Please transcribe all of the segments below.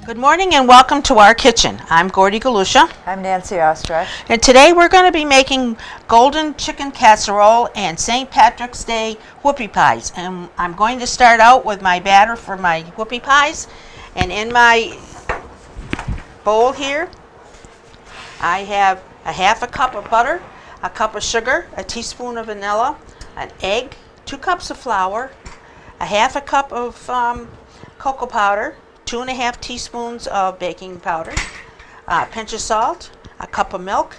Good morning and welcome to our kitchen. I'm Gordy Galusha. I'm Nancy Ostrich. And today we're going to be making golden chicken casserole and St. Patrick's Day whoopie pies. And I'm going to start out with my batter for my whoopie pies. And in my bowl here, I have a half a cup of butter, a cup of sugar, a teaspoon of vanilla, an egg, 2 cups of flour, a half a cup of cocoa powder, 2½ teaspoons of baking powder, a pinch of salt, a cup of milk,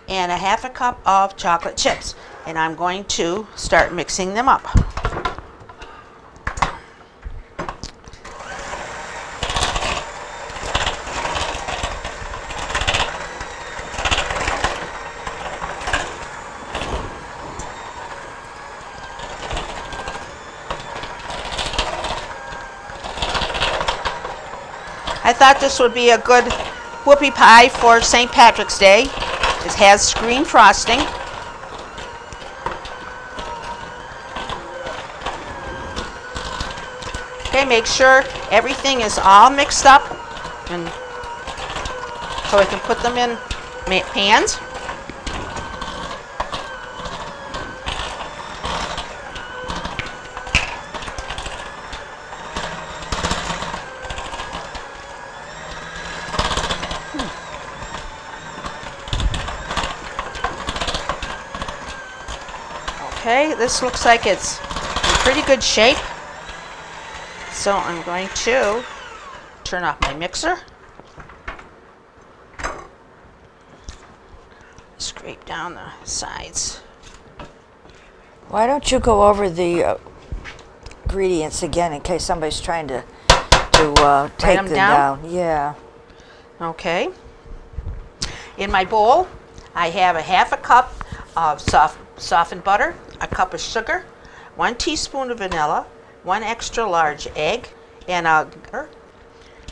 and a half a cup of chocolate chips. And I'm going to start mixing them up. I thought this would be a good whoopie pie for St. Patrick's Day. It has green frosting. Okay, make sure everything is all mixed up, and so I can put them in pans. Okay, this looks like it's in pretty good shape. So I'm going to turn off my mixer. Scrape down the sides. Why don't you go over the ingredients again in case somebody's trying to take them down? Yeah. Okay. In my bowl, I have a half a cup of softened butter, a cup of sugar, 1 teaspoon of vanilla, 1 extra large egg, and I'll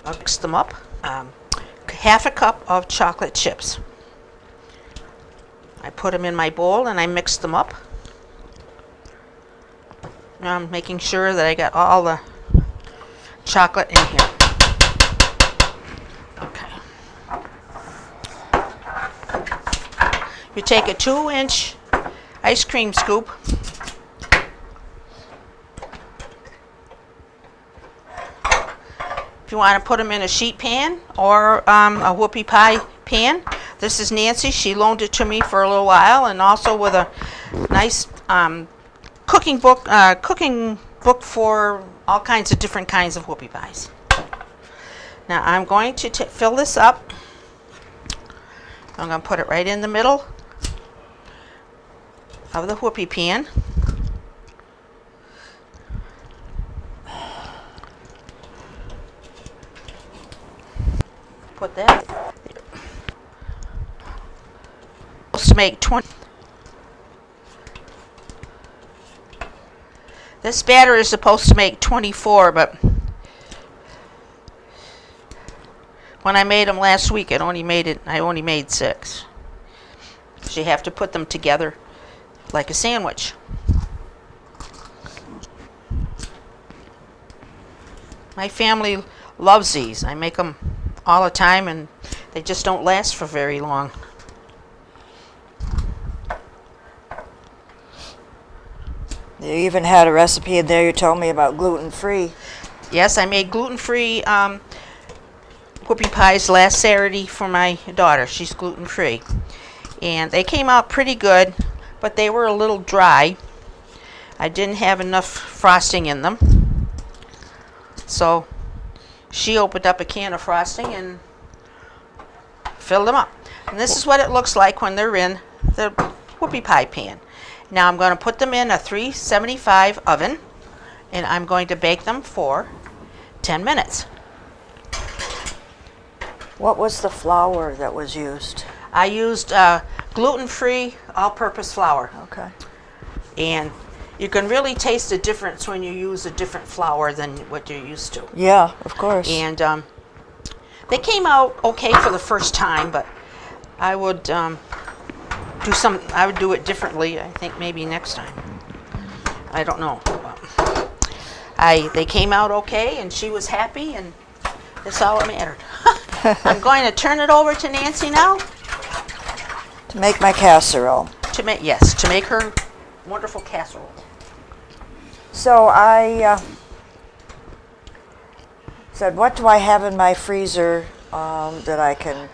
mix them up. Half a cup of chocolate chips. I put them in my bowl and I mix them up. Now I'm making sure that I got all the chocolate in here. Okay. You take a 2-inch ice cream scoop. If you want to put them in a sheet pan or a whoopie pie pan. This is Nancy. She loaned it to me for a little while, and also with a nice cooking book for all kinds of different kinds of whoopie pies. Now I'm going to fill this up. I'm going to put it right in the middle of the whoopie pan. Put that. Supposed to make 20. This batter is supposed to make 24, but when I made them last week, I only made 6. So you have to put them together like a sandwich. My family loves these. I make them all the time, and they just don't last for very long. You even had a recipe in there you told me about gluten-free. Yes, I made gluten-free whoopie pies last Saturday for my daughter. She's gluten-free. And they came out pretty good, but they were a little dry. I didn't have enough frosting in them. So she opened up a can of frosting and filled them up. And this is what it looks like when they're in the whoopie pie pan. Now I'm going to put them in a 375 oven, and I'm going to bake them for 10 minutes. What was the flour that was used? I used gluten-free all-purpose flour. Okay. And you can really taste the difference when you use a different flour than what you're used to. Yeah, of course. And they came out okay for the first time, but I would do it differently. I think maybe next time. I don't know. They came out okay, and she was happy, and That's all that mattered. I'm going to turn it over to Nancy now To make my casserole. to make her wonderful casserole. So I said, what do I have in my freezer that I can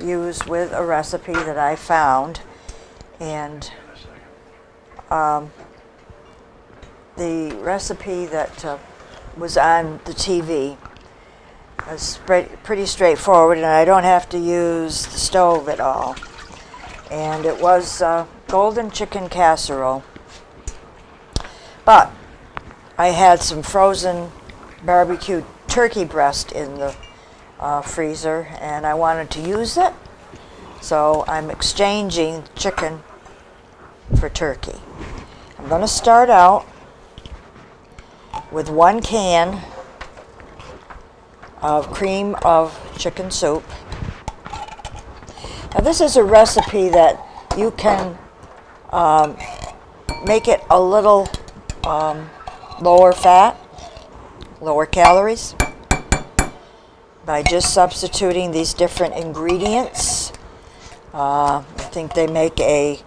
use with a recipe that I found? And the recipe that was on the TV was pretty straightforward, and I don't have to use the stove at all. And it was golden chicken casserole. But I had some frozen barbecue turkey breast in the freezer, and I wanted to use it. So I'm exchanging chicken for turkey. I'm going to start out with 1 can of cream of chicken soup. Now this is a recipe that you can make it a little lower fat, lower calories, by just substituting these different ingredients. I think they make a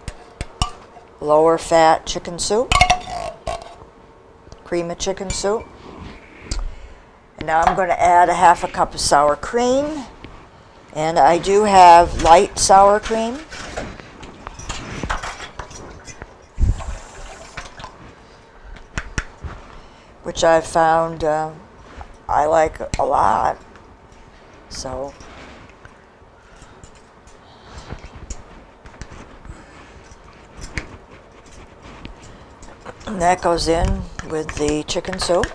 lower fat chicken soup, cream of chicken soup. And now I'm going to add a 1/2 cup of sour cream, and I do have light sour cream. Which I've found I like a lot. So and that goes in with the chicken soup.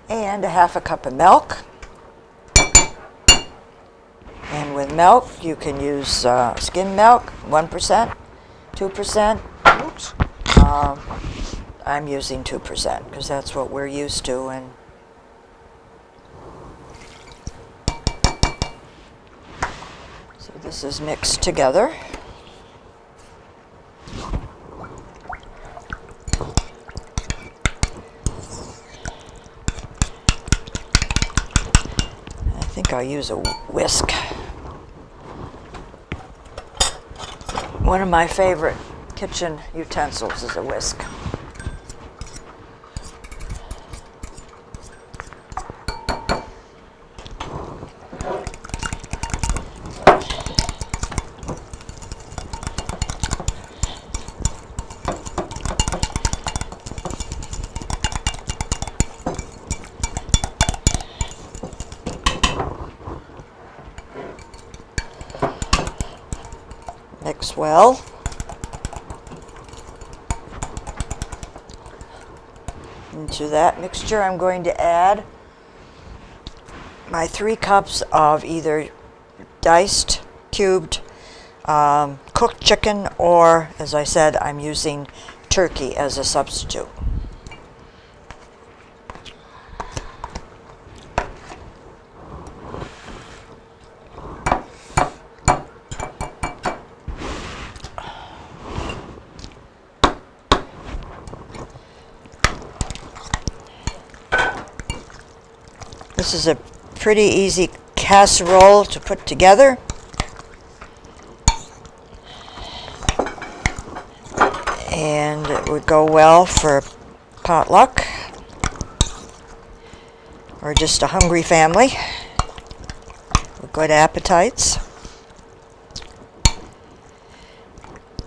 And a 1/2 cup of milk. And with milk, you can use skim milk, 1%, 2%. Oops. I'm using 2% because that's what we're used to. And so this is mixed together. I think I'll use a whisk. One of my favorite kitchen utensils is a whisk. Mix well. Into that mixture, I'm going to add my 3 cups of either diced, cubed, cooked chicken, or, as I said, I'm using turkey as a substitute. This is a pretty easy casserole to put together. And it would go well for potluck or just a hungry family with good appetites.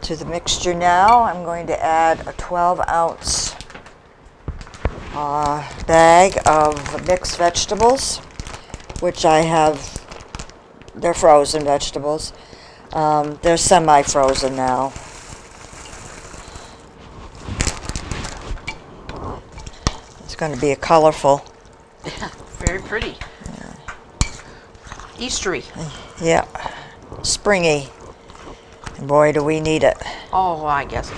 To the mixture now, I'm going to add a 12-ounce bag of mixed vegetables, which I have. They're frozen vegetables. They're semi-frozen now. It's going to be a colorful. Yeah, very pretty. Yeah. Eastery. Yeah, springy. And boy, do we need it. Oh, I guess.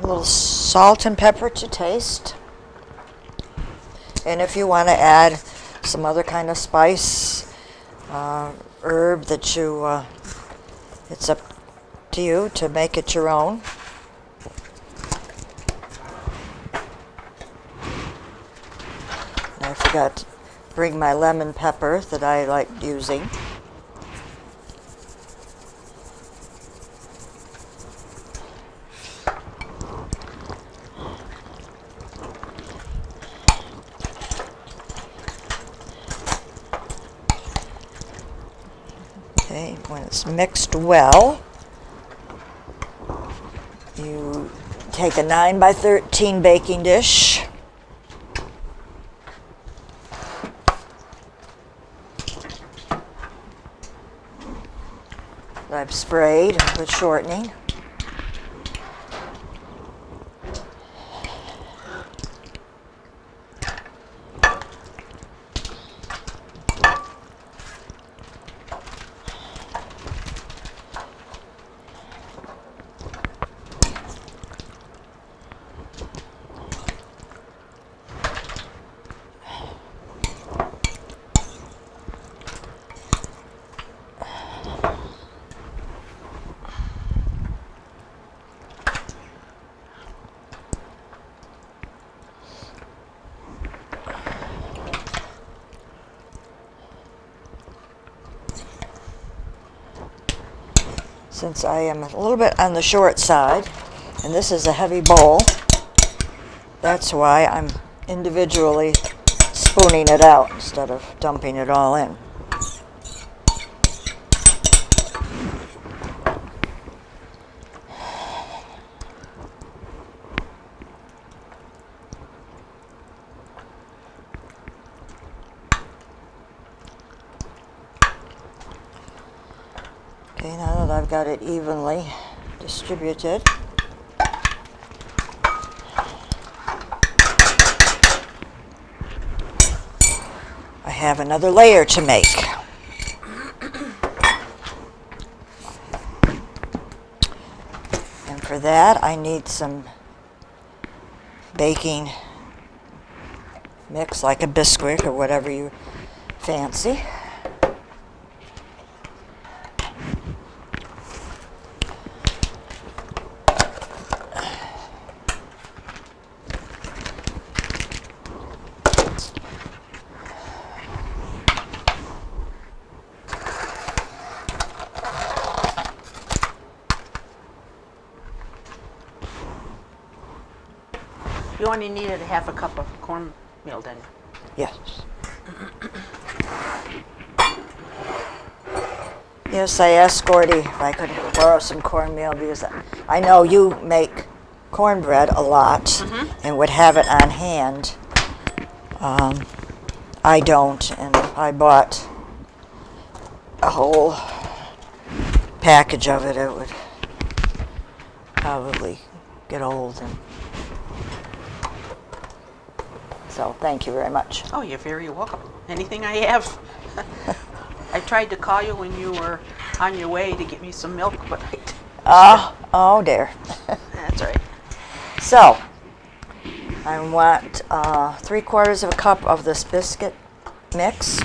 little salt and pepper to taste. And if you want to add some other kind of spice, herb that you, it's up to you to make it your own. And I forgot to bring my lemon pepper that I like using. Okay, when it's mixed well, you take a 9x13 baking dish. That I've sprayed with shortening. Since I am a little bit on the short side, and this is a heavy bowl, that's why I'm individually spooning it out instead of dumping it all in. Okay, now that I've got it evenly distributed, I have another layer to make. And for that, I need some baking mix, like a Bisquick or whatever you fancy. You only needed a half a cup of cornmeal then. Yes. Yes, I asked Gordy if I could borrow some cornmeal because I know you make cornbread a lot and would have it on hand. I don't, and if I bought a whole package of it, it would probably get old. And so, thank you very much. Oh, you're very welcome. Anything I have. I tried to call you when you were on your way to get me some milk, but I didn't. Oh dear. That's all right. So, I want 3/4 of a cup of this biscuit mix.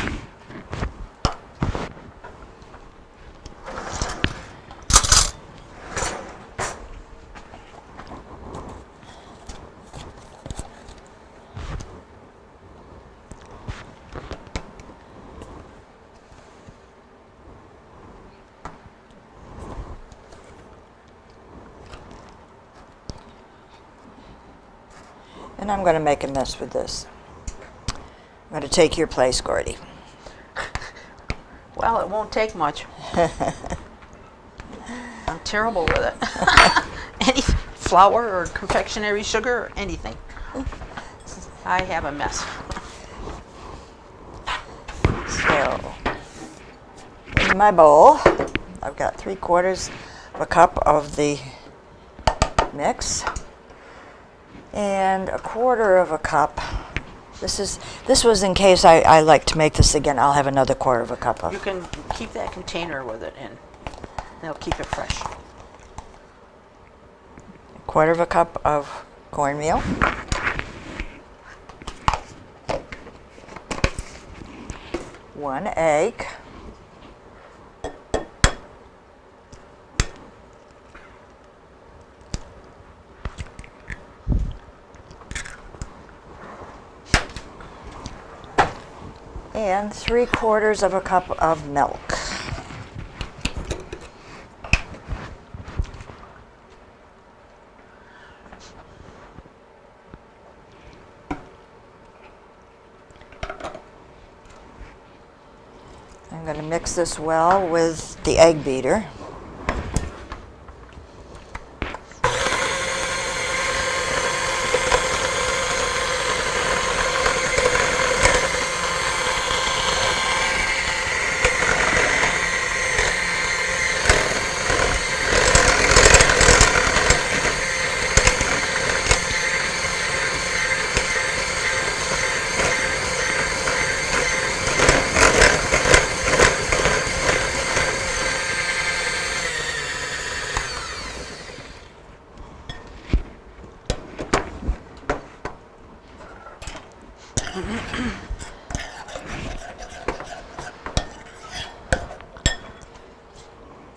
And I'm going to make a mess with this. I'm going to take your place, Gordy. Well, it won't take much. I'm terrible with it. Any flour or confectionery sugar or anything. I have a mess. So, in my bowl, I've got 3/4 of a cup of the mix and 1/4 of a cup. This was in case I like to make this again. I'll have another 1/4 of a cup of. You can keep that container with it in. They'll keep it fresh. quarter of a cup of cornmeal, 1 egg, and 3/4 of a cup of milk. I'm going to mix this well with the egg beater.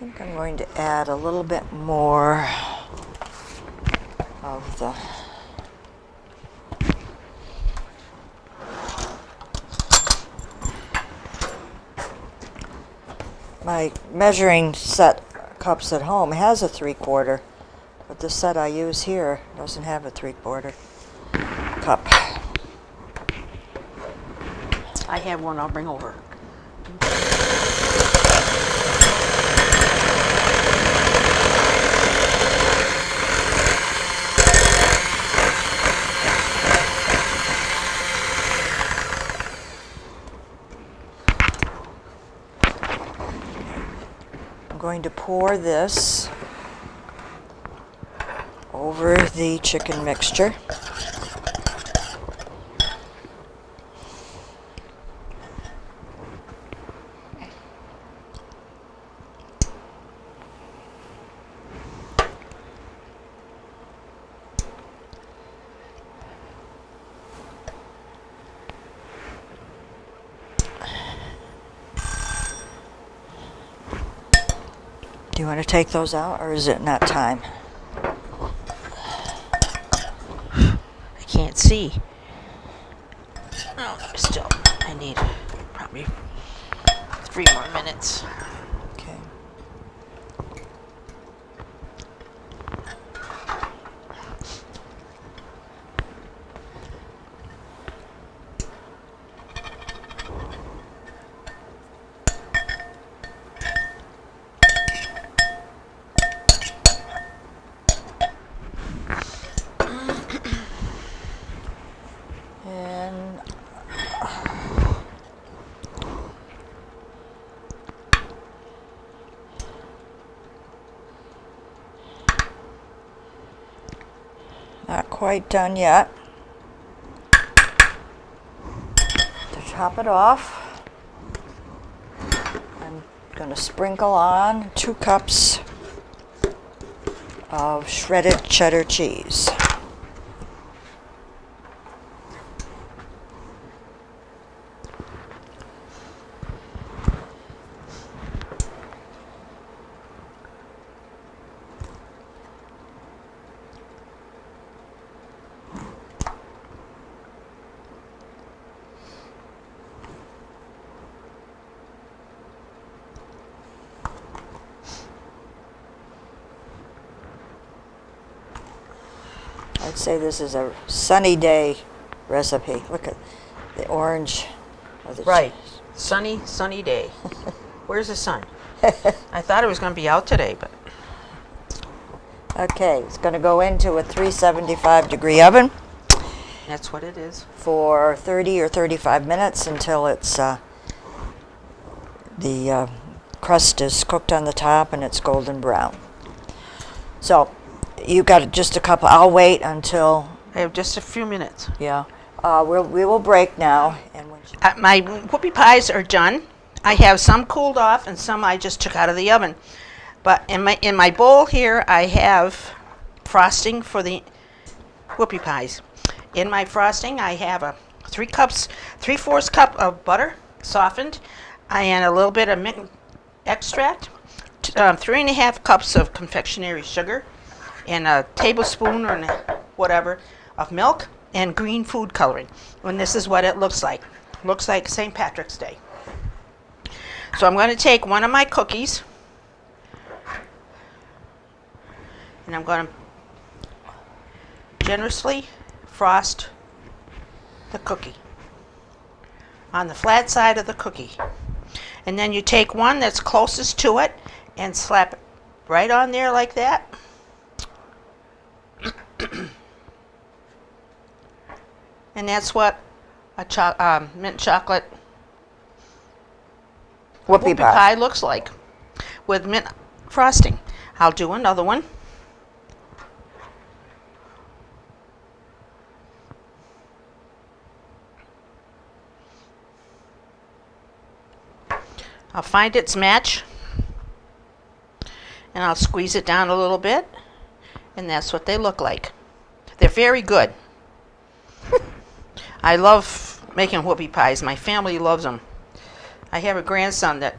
I think I'm going to add a little bit more of the my measuring set cups at home has a 3/4, but the set I use here doesn't have a 3/4 cup. I have one I'll bring over. I'm going to pour this over the chicken mixture. Do you want to take those out, or is it not time? I can't see. Oh, still, I need probably 3 more minutes. Okay. And not quite done yet. To top it off, I'm going to sprinkle on 2 cups of shredded cheddar cheese. I'd say this is a sunny day recipe. Look at the orange. Of the Right. Sunny day. Where's the sun? I thought it was going to be out today, but Okay, it's going to go into a 375 degree oven that's what it is. for 30 or 35 minutes until it's the crust is cooked on the top and it's golden brown. So you got just a couple. I'll wait until I have just a few minutes. yeah. We will break now, and when My whoopie pies are done. I have some cooled off and some I just took out of the oven. But in my bowl here, I have frosting for the whoopie pies. In my frosting, I have a 3/4 cup of butter, softened, and a little bit of mint extract, 3.5 cups of confectionery sugar, and a tablespoon or whatever of milk, and green food coloring. And this is what it looks like. Looks like St. Patrick's Day. So I'm going to take one of my cookies, and I'm going to generously frost the cookie on the flat side of the cookie. And then you take one that's closest to it and slap it right on there like that. And that's what a mint chocolate Whoopie pie. pie looks like with mint frosting. I'll do another one. I'll find its match and I'll squeeze it down a little bit, and that's what they look like. They're very good. I love making whoopie pies. My family loves them. I have a grandson that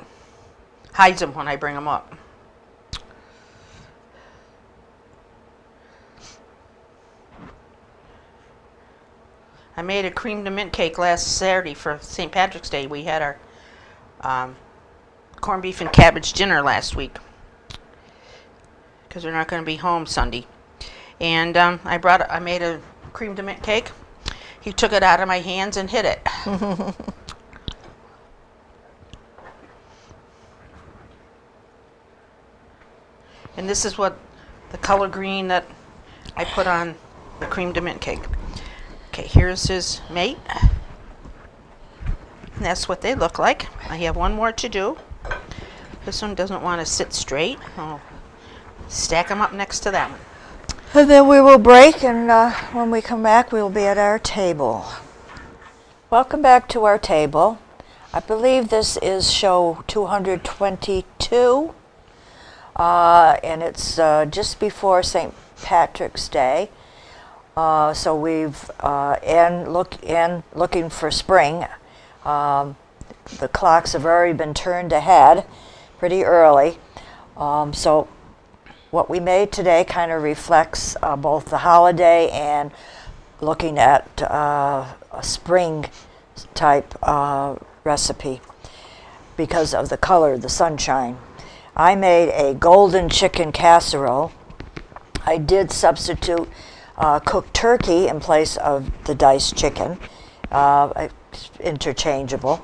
hides them when I bring them up. I made a cream to mint cake last Saturday for St. Patrick's Day. We had our corned beef and cabbage dinner last week because we're not going to be home Sunday. And I made a cream to mint cake. He took it out of my hands and hid it. And this is what the color green that I put on the cream to mint cake. Okay, here's his mate. And that's what they look like. I have one more to do. This one doesn't want to sit straight. I'll stack them up next to that one. And then we will break, and when we come back, we will be at our table. Welcome back to our table. I believe this is show 222, and it's just before St. Patrick's Day. So we've looking for spring. The clocks have already been turned ahead pretty early. So what we made today kind of reflects both the holiday and looking at a spring type recipe because of the color, the sunshine. I made a golden chicken casserole. I did substitute cooked turkey in place of the diced chicken, interchangeable,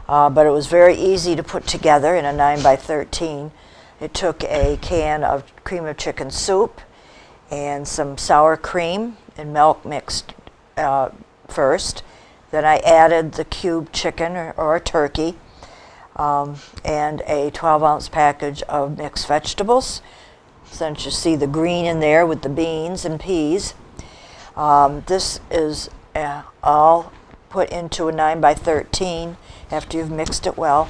but it was very easy to put together in a 9x13. It took a can of cream of chicken soup and some sour cream and milk mixed first. Then I added the cubed chicken or turkey and a 12-ounce package of mixed vegetables. Since you see the green in there with the beans and peas. This is all put into a 9x13 after you've mixed it well,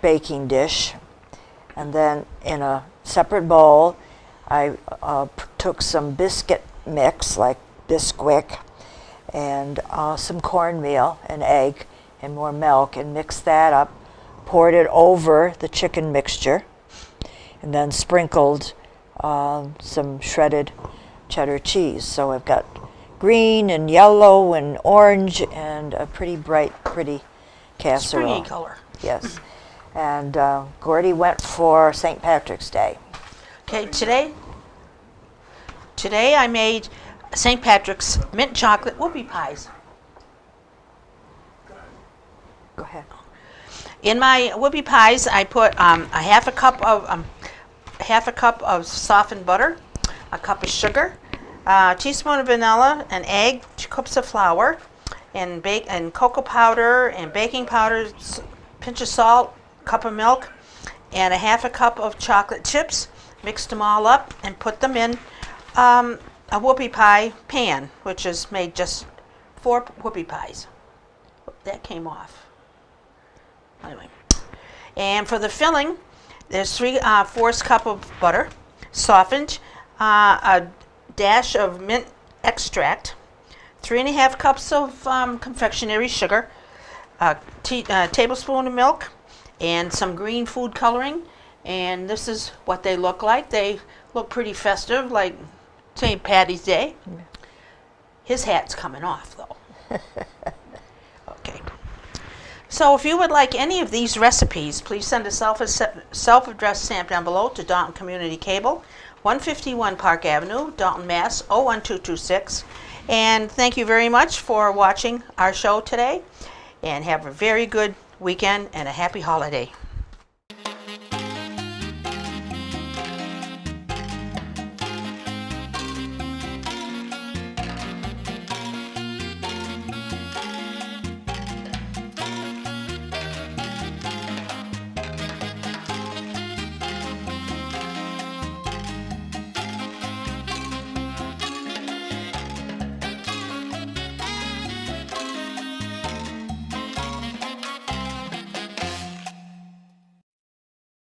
baking dish. And then in a separate bowl, I took some biscuit mix, like Bisquick, and some cornmeal, an egg, and more milk, and mixed that up, poured it over the chicken mixture, and then sprinkled some shredded cheddar cheese. So I've got green and yellow and orange and a pretty bright, pretty casserole. Springy color. Yes. And Gordy went for St. Patrick's Day. Okay, today I made St. Patrick's mint chocolate whoopie pies. Go ahead. In my whoopie pies, I put a half a cup of softened butter, a cup of sugar, a teaspoon of vanilla, an egg, 2 cups of flour, and cocoa powder and baking powder, pinch of salt, cup of milk, and a half a cup of chocolate chips. Mixed them all up and put them in a whoopie pie pan, which is made just 4 whoopie pies. That came off. Anyway, and for the filling, there's 3/4 cup of butter, softened, a dash of mint extract, 3.5 cups of confectionery sugar, a tablespoon of milk, and some green food coloring. And this is what they look like. They look pretty festive, like St. Patty's Day. His hat's coming off, though. Okay. So if you would like any of these recipes, please send a self-addressed stamp down below to Dalton Community Cable, 151 Park Avenue, Dalton, Mass. 01226. And thank you very much for watching our show today. And have a very good weekend and a happy holiday.